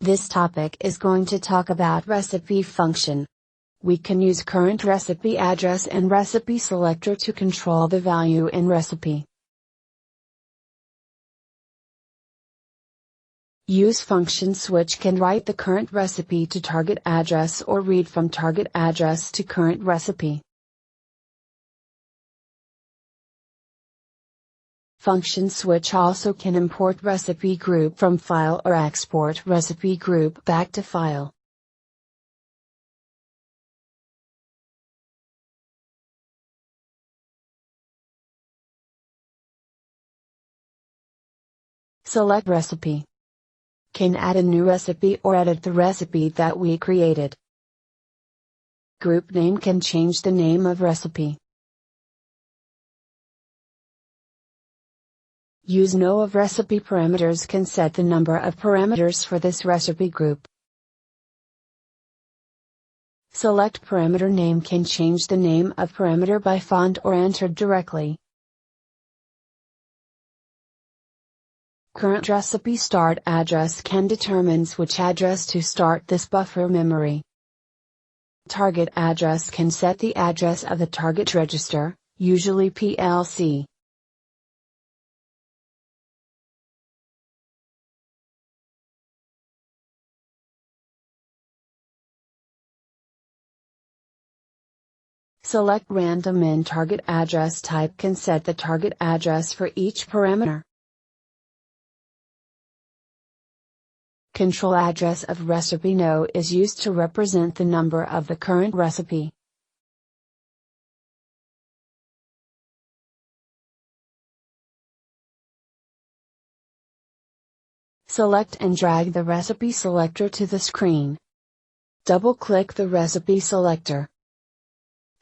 This topic is going to talk about recipe function. We can use current recipe address and recipe selector to control the value in recipe. Use function switch can write the current recipe to target address or read from target address to current recipe. Function switch also can import recipe group from file or export recipe group back to file. Select recipe. Can add a new recipe or edit the recipe that we created. Group name can change the name of recipe. Use no of recipe parameters can set the number of parameters for this recipe group. Select parameter name can change the name of parameter by font or entered directly. Current recipe start address can determines which address to start this buffer memory. Target address can set the address of the target register, usually PLC. Select random in target address type can set the target address for each parameter. Control address of recipe no is used to represent the number of the current recipe. Select and drag the recipe selector to the screen. Double-click the recipe selector.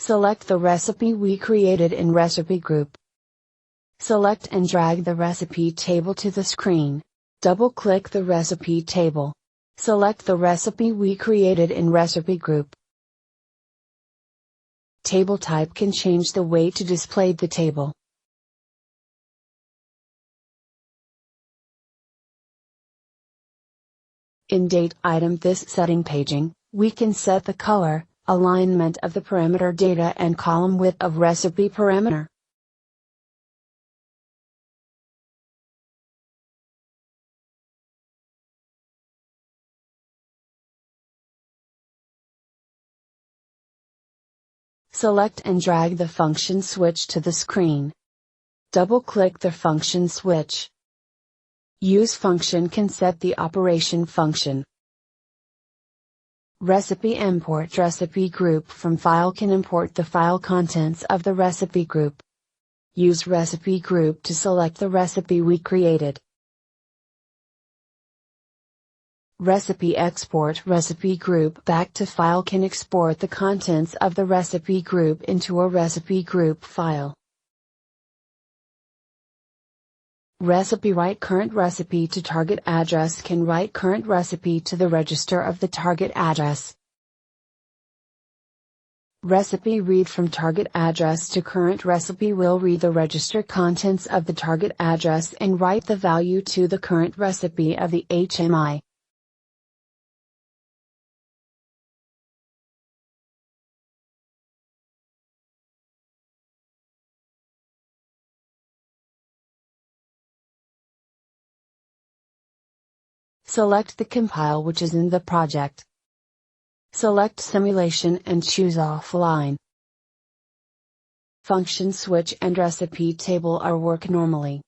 Select the recipe we created in recipe group. Select and drag the recipe table to the screen. Double-click the recipe table. Select the recipe we created in recipe group. Table type can change the way to display the table. In date item this setting paging, we can set the color, alignment of the parameter data and column width of recipe parameter. Select and drag the function switch to the screen. Double-click the function switch. Use function can set the operation function. Recipe import recipe group from file can import the file contents of the recipe group. Use recipe group to select the recipe we created. Recipe export recipe group back to file can export the contents of the recipe group into a recipe group file. Recipe write current recipe to target address can write current recipe to the register of the target address. Recipe read from target address to current recipe will read the register contents of the target address and write the value to the current recipe of the HMI. Select the compile which is in the project. Select simulation and choose offline. Function switch and recipe table are work normally.